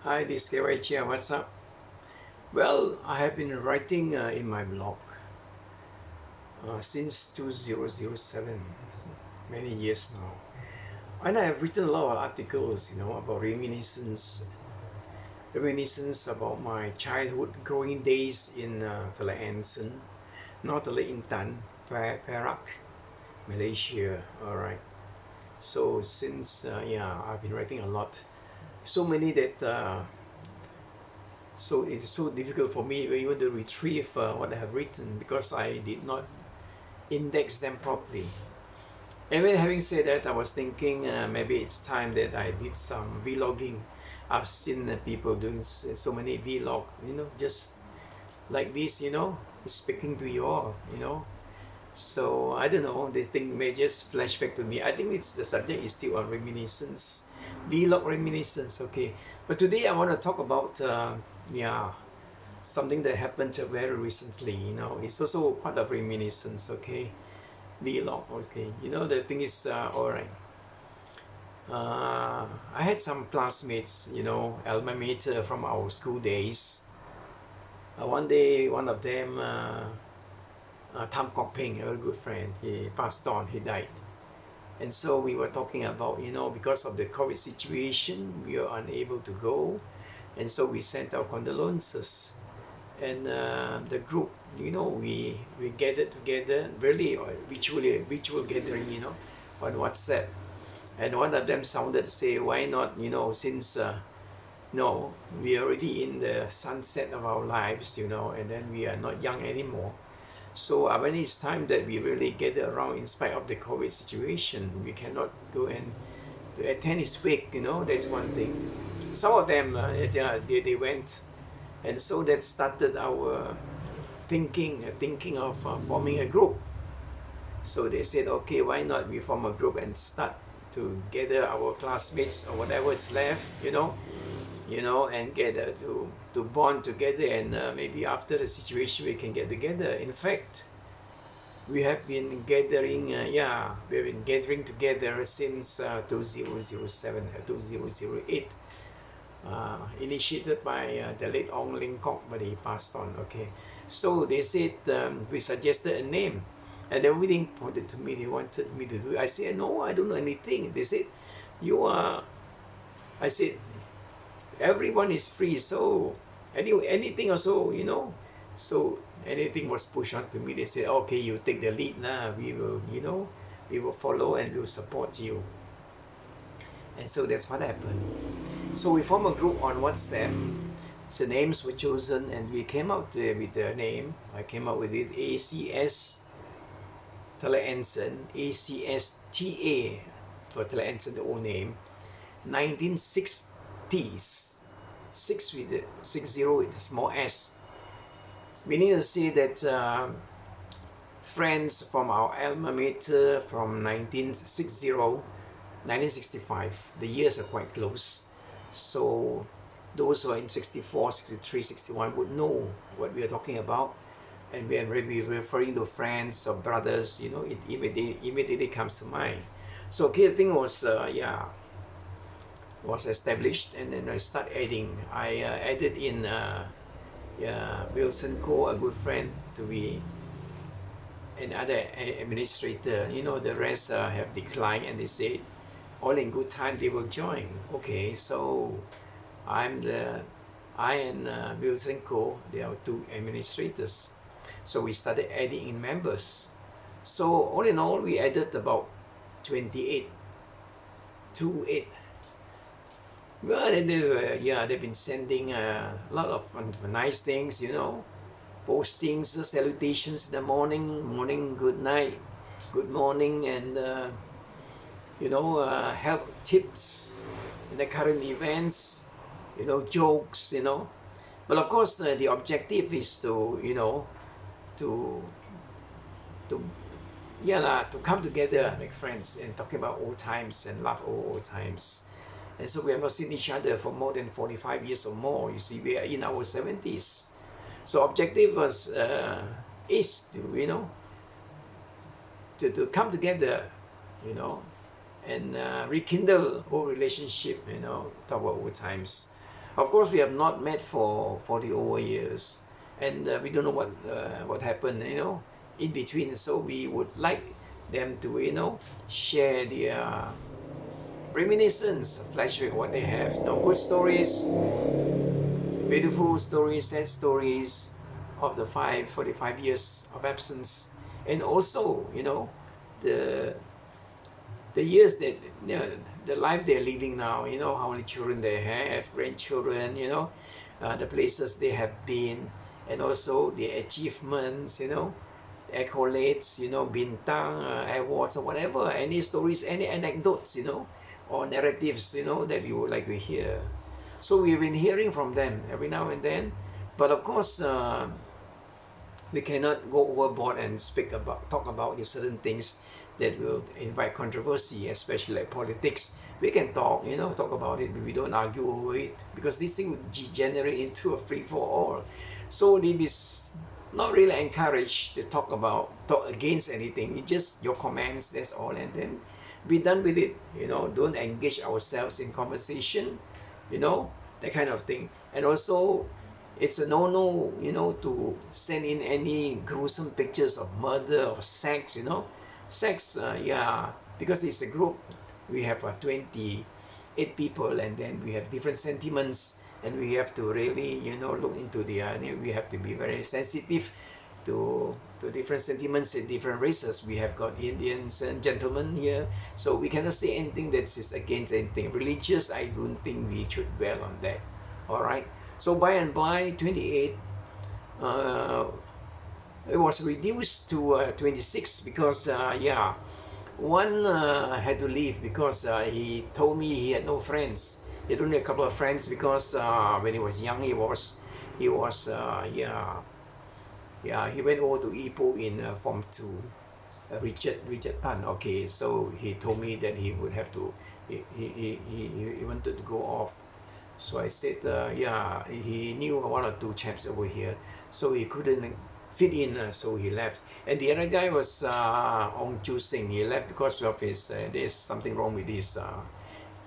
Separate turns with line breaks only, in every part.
Hi, this is KY Chia. What's up? Well, I have been writing in my blog since 2007, many years now. And I have written a lot of articles, about reminiscence about my childhood growing days in Tele Anson, not Tele Intan, Perak, Malaysia. All right. So since, I've been writing a lot. So many that so it's so difficult for me even to retrieve what I have written because I did not index them properly. And when having said that, I was thinking maybe it's time that I did some vlogging. I've seen people doing so many vlog, just like this, speaking to you all. So I don't know, this thing may just flash back to me. I think it's the subject is still on reminiscence, vlog reminiscence, okay. But today I want to talk about, something that happened very recently, it's also part of reminiscence, okay. Vlog, okay. The thing is, all right. I had some classmates, alma mater from our school days. One day, one of them, Tham Kok Peng, a very good friend, he passed on, he died. And so we were talking about, because of the COVID situation, we were unable to go. And so we sent our condolences. And the group, we gathered together, really virtual gathering, on WhatsApp. And one of them sounded say, why not, since no, we are already in the sunset of our lives, and then we are not young anymore. So when it's time that we really gather around in spite of the COVID situation, we cannot go and to attend his wake, that's one thing. Some of them, they went, and so that started our thinking of forming a group. So they said, okay, why not we form a group and start to gather our classmates or whatever is left, and gather to bond together, and maybe after the situation we can get together. In fact, we have been gathering, we've been gathering together since 2007, 2008, initiated by the late Ong Ling Kok, but he passed on, okay. So they said, we suggested a name, and everything pointed to me, they wanted me to do it. I said, no, I don't know anything. They said, you are, I said, everyone is free, so anything also, so anything was pushed on to me. They said, okay, you take the lead now, we will, we will follow and we will support you. And so that's what happened. So we formed a group on WhatsApp. So names were chosen, and we came out with the name. I came up with it, ACS Tele Anson, ACSTA for Tele Anson, the old name, 1960s, 60 with a small s, meaning to say that friends from our alma mater from 1965, the years are quite close. So those who are in 64, 63, 61 would know what we are talking about. And when we're referring to friends or brothers, it immediately comes to mind. So okay, the thing was, was established, and then I start adding. I added in Wilson Ko, a good friend, to be another administrator. The rest have declined, and they said all in good time they will join. Okay, so I and Wilson Co, they are two administrators. So we started adding in members. So all in all, we added about 28, 28. Well, they've been sending a lot of nice things, postings, salutations in the morning, good night, good morning, and health tips in the current events, jokes, But of course, the objective is to, to to to come together like friends and talk about old times and laugh old times. And so we have not seen each other for more than 45 years or more. You see, we are in our 70s. So objective was is to to come together, and rekindle old relationship, talk about old times. Of course, we have not met for 40 over years, and we don't know what happened, in between. So we would like them to, share their reminiscence, flashback what they have, good stories, beautiful stories, sad stories of the 45 years of absence, and also, the the years that, the life they're living now, how many children they have, grandchildren, the places they have been, and also the achievements, accolades, bintang, awards or whatever, any stories, any anecdotes, or narratives, that you would like to hear. So we've been hearing from them every now and then, but of course, we cannot go overboard and talk about the certain things that will invite controversy, especially like politics. We can talk, talk about it, but we don't argue over it, because this thing would degenerate into a free-for-all. So it is not really encouraged to talk against anything. It's just your comments, that's all, and then be done with it. Don't engage ourselves in conversation, that kind of thing. And also, it's a no-no, to send in any gruesome pictures of murder or sex, sex, because it's a group. We have 28 people, and then we have different sentiments, and we have to really, look into we have to be very sensitive to different sentiments in different races. We have got Indians and gentlemen here, so we cannot say anything that is against anything religious. I don't think we should dwell on that. All right. So by and by, 28, it was reduced to 26 because one had to leave because he told me he had no friends. He had only a couple of friends because when he was young, he went over to Ipoh in Form 2. Richard Tan. Okay, so he told me that he would have to, he wanted to go off. So I said, he knew one or two chaps over here, so he couldn't fit in, so he left. And the other guy was Ong Chu Sing. He left because of his, there's something wrong with his,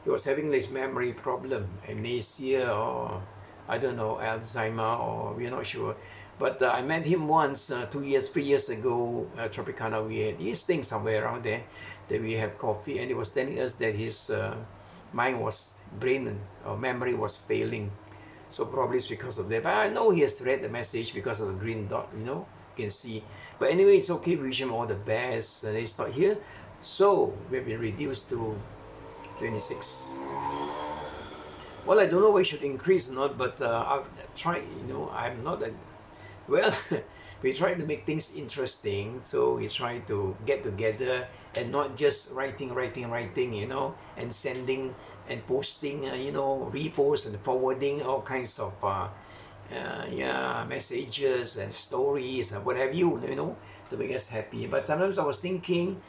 he was having this memory problem, amnesia, or I don't know, Alzheimer, or we're not sure. But I met him once, 3 years ago, Tropicana. We had his thing somewhere around there, that we had coffee, and he was telling us that his brain or memory was failing. So probably it's because of that. But I know he has read the message because of the green dot, you can see. But anyway, it's okay. We wish him all the best. And he's not here. So we've been reduced to 26. Well, I don't know why it should increase or not, but I've tried, I'm not a, well, we try to make things interesting. So we try to get together and not just writing, and sending and posting, reposts and forwarding all kinds of messages and stories and what have you, to make us happy. But sometimes I was thinking,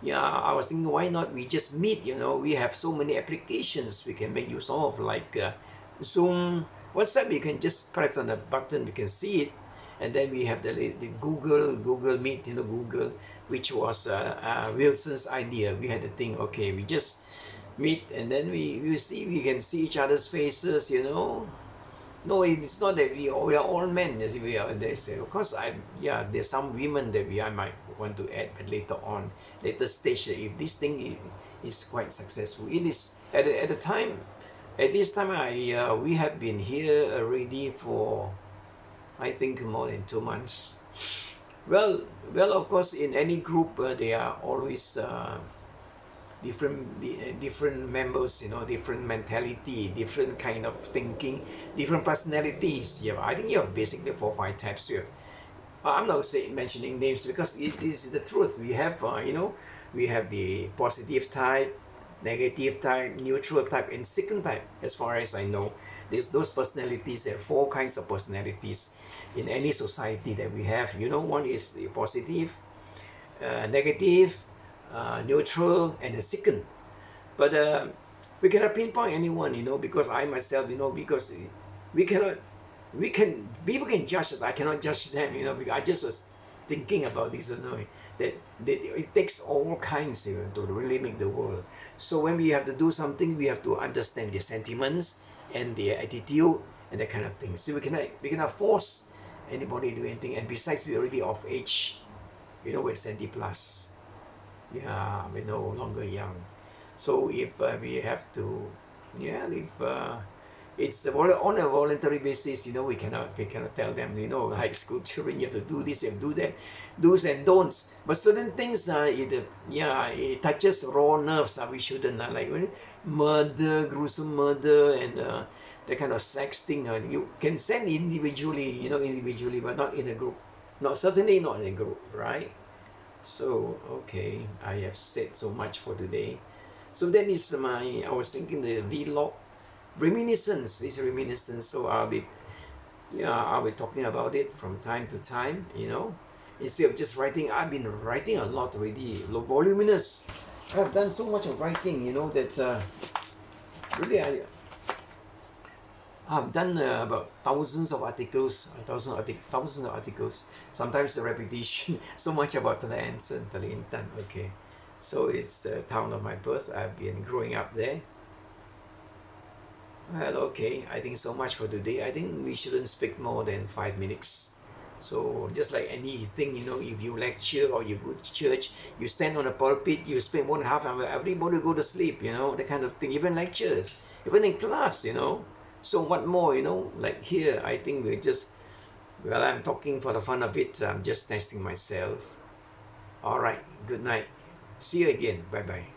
why not we just meet, we have so many applications we can make use of, like Zoom, WhatsApp. You can just press on the button, we can see it. And then we have the Google Meet, Google, which was Wilson's idea. We had the thing, okay, we just meet, and then we can see each other's faces, No, it's not that we are all men, as we are. They say, of course, there's some women that I might want to add, but later stage, if this thing is quite successful. It is at this time, we have been here already for, I think, more than 2 months. Well, of course, in any group, there are always different members, different mentality, different kind of thinking, different personalities. I think you have basically 4 or 5 types. I'm not mentioning names because it is the truth. We have, we have the positive type, negative type, neutral type, and second type. As far as I know, there's those personalities. There are 4 kinds of personalities in any society that we have. One is the positive, negative, neutral, and the second. But we cannot pinpoint anyone, because I myself, because people can judge us. I cannot judge them, because I just was thinking about this, that it takes all kinds, to really make the world. So when we have to do something, we have to understand their sentiments, and their attitude and that kind of thing. So we cannot force anybody to do anything. And besides, we're already of age. We're 70 plus. Yeah, we're no longer young. So if we have to, yeah, if it's on a voluntary basis, we cannot tell them, high school children, you have to do this and do that, do's and don'ts. But certain things, it touches raw nerves. We shouldn't, like murder, gruesome murder, and that kind of sex thing. You can send individually, but not in a group. Certainly not in a group, right? So, okay, I have said so much for today. So that is I was thinking the vlog reminiscence. This reminiscence. So I'll be talking about it from time to time. Instead of just writing. I've been writing a lot already. Voluminous. I've done so much of writing. That really I've done about thousands of articles, thousands of articles. Sometimes the repetition, so much about Talansan, Talintan. Okay, so it's the town of my birth. I've been growing up there. Well, okay, I think so much for today. I think we shouldn't speak more than 5 minutes. So just like anything, if you lecture or you go to church, you stand on a pulpit, you spend 1.5 hour, everybody go to sleep, that kind of thing. Even lectures, even in class, So what more, like here, I think I'm talking for the fun of it. I'm just testing myself. All right, good night. See you again. Bye-bye.